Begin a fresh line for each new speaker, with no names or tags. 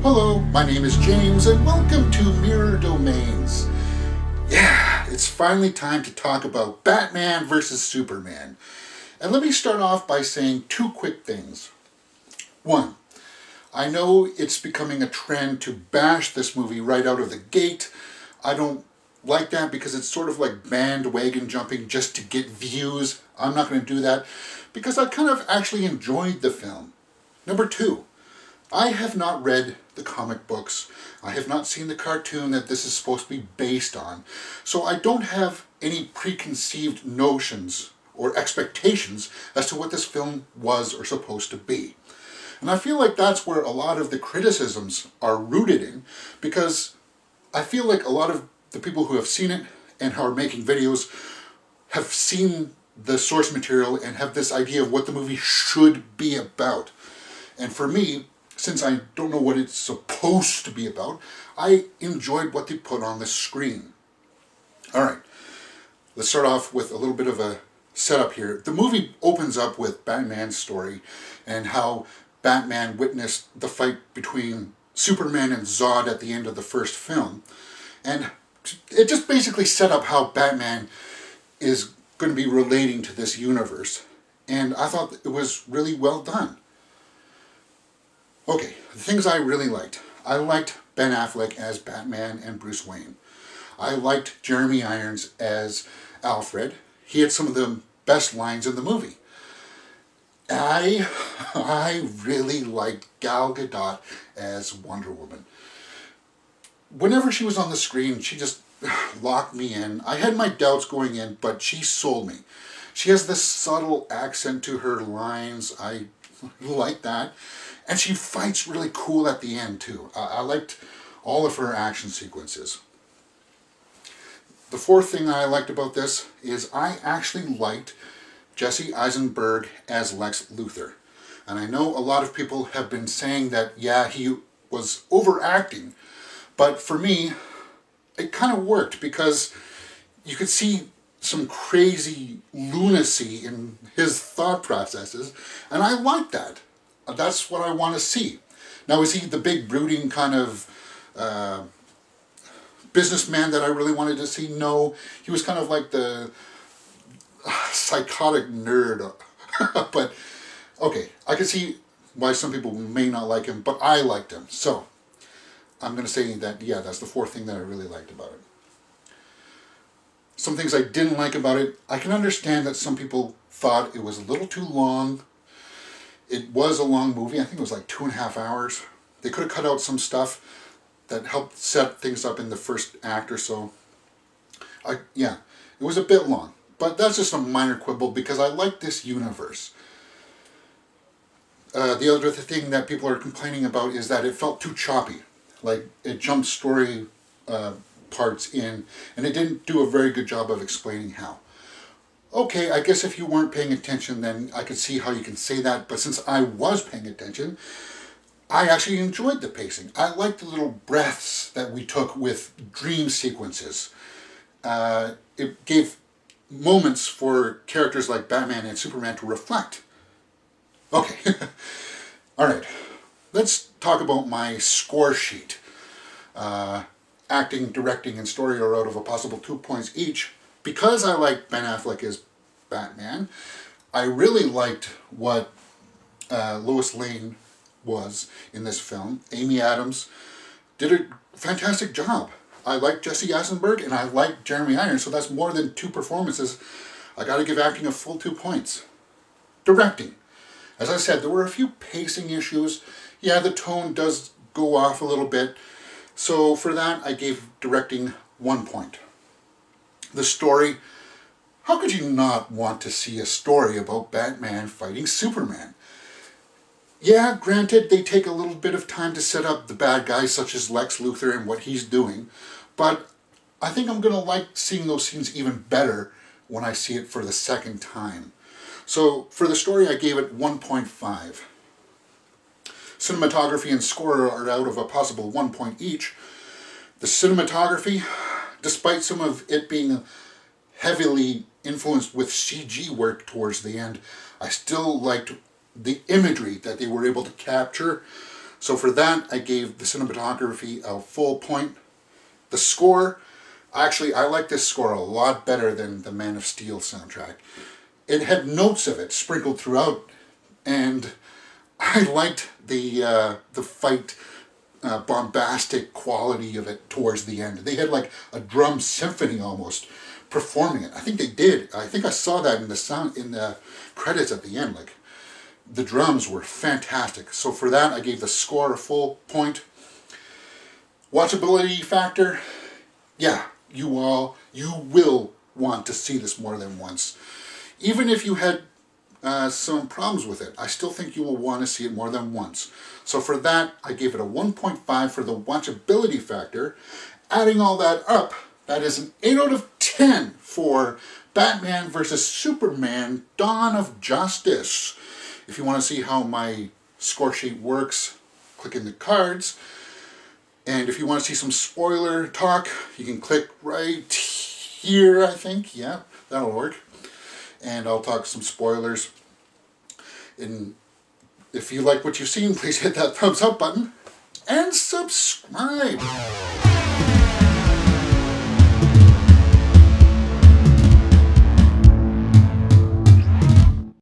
Hello, my name is James and welcome to Mirror Domains. Yeah, it's finally time to talk about Batman versus Superman. And let me start off by saying two quick things. One, I know it's becoming a trend to bash this movie right out of the gate. I don't like that because it's sort of like bandwagon jumping just to get views. I'm not going to do that because I kind of actually enjoyed the film. Number two, I have not read the comic books. I have not seen the cartoon that this is supposed to be based on. So I don't have any preconceived notions or expectations as to what this film was or supposed to be. And I feel like that's where a lot of the criticisms are rooted in, because I feel like a lot of the people who have seen it and who are making videos have seen the source material and have this idea of what the movie should be about. And for me, since I don't know what it's supposed to be about, I enjoyed what they put on the screen. Alright, let's start off with a little bit of a setup here. The movie opens up with Batman's story and how Batman witnessed the fight between Superman and Zod at the end of the first film. And it just basically set up how Batman is going to be relating to this universe. And I thought it was really well done. Okay, the things I really liked. I liked Ben Affleck as Batman and Bruce Wayne. I liked Jeremy Irons as Alfred. He had some of the best lines in the movie. I really liked Gal Gadot as Wonder Woman. Whenever she was on the screen, she just locked me in. I had my doubts going in, but she sold me. She has this subtle accent to her lines. I like that. And she fights really cool at the end, too. I liked all of her action sequences. The fourth thing I liked about this is I actually liked Jesse Eisenberg as Lex Luthor. And I know a lot of people have been saying that, yeah, he was overacting. But for me, it kind of worked because you could see some crazy lunacy in his thought processes. And I liked that. That's what I want to see. Now, is he the big brooding kind of businessman that I really wanted to see? No. He was kind of like the psychotic nerd. But, okay, I can see why some people may not like him, but I liked him. So, I'm going to say that, yeah, that's the fourth thing that I really liked about it. Some things I didn't like about it, I can understand that some people thought it was a little too long. It was a long movie. I think it was like 2.5 hours. They could have cut out some stuff that helped set things up in the first act or so. Yeah, it was a bit long. But that's just a minor quibble because I like this universe. The other thing that people are complaining about is that it felt too choppy. Like, it jumped story parts in, and it didn't do a very good job of explaining how. Okay, I guess if you weren't paying attention, then I could see how you can say that. But since I was paying attention, I actually enjoyed the pacing. I liked the little breaths that we took with dream sequences. It gave moments for characters like Batman and Superman to reflect. Okay, all right. Let's talk about my score sheet. Acting, directing, and story are out of a possible 2 points each. Because I liked Ben Affleck as Batman, I really liked what Lois Lane was in this film. Amy Adams did a fantastic job. I liked Jesse Eisenberg and I liked Jeremy Irons, so that's more than 2 performances. I got to give acting a full 2 points. Directing. As I said, there were a few pacing issues. Yeah, the tone does go off a little bit. So for that, I gave directing 1 point. The story, how could you not want to see a story about Batman fighting Superman? Yeah, granted, they take a little bit of time to set up the bad guys such as Lex Luthor and what he's doing, but I think I'm going to like seeing those scenes even better when I see it for the second time. So for the story, I gave it 1.5. Cinematography and score are out of a possible 1 point each. The cinematography, despite some of it being heavily influenced with CG work towards the end, I still liked the imagery that they were able to capture. So for that, I gave the cinematography a full point. The score, actually, I like this score a lot better than the Man of Steel soundtrack. It had notes of it sprinkled throughout, and I liked the fight bombastic quality of it towards the end. They had like a drum symphony almost performing it. I think they did. I think I saw that in the credits at the end. Like the drums were fantastic. So for that, I gave the score a full point. Watchability factor, yeah, you will want to see this more than once. Even if you had some problems with it, I still think you will want to see it more than once. So for that, I gave it a 1.5 for the watchability factor. Adding all that up, that is an 8 out of 10 for Batman vs. Superman: Dawn of Justice. If you want to see how my score sheet works, click in the cards. And if you want to see some spoiler talk, you can click right here, I think. Yeah, that'll work. And I'll talk some spoilers. And if you like what you've seen, please hit that thumbs up button and subscribe.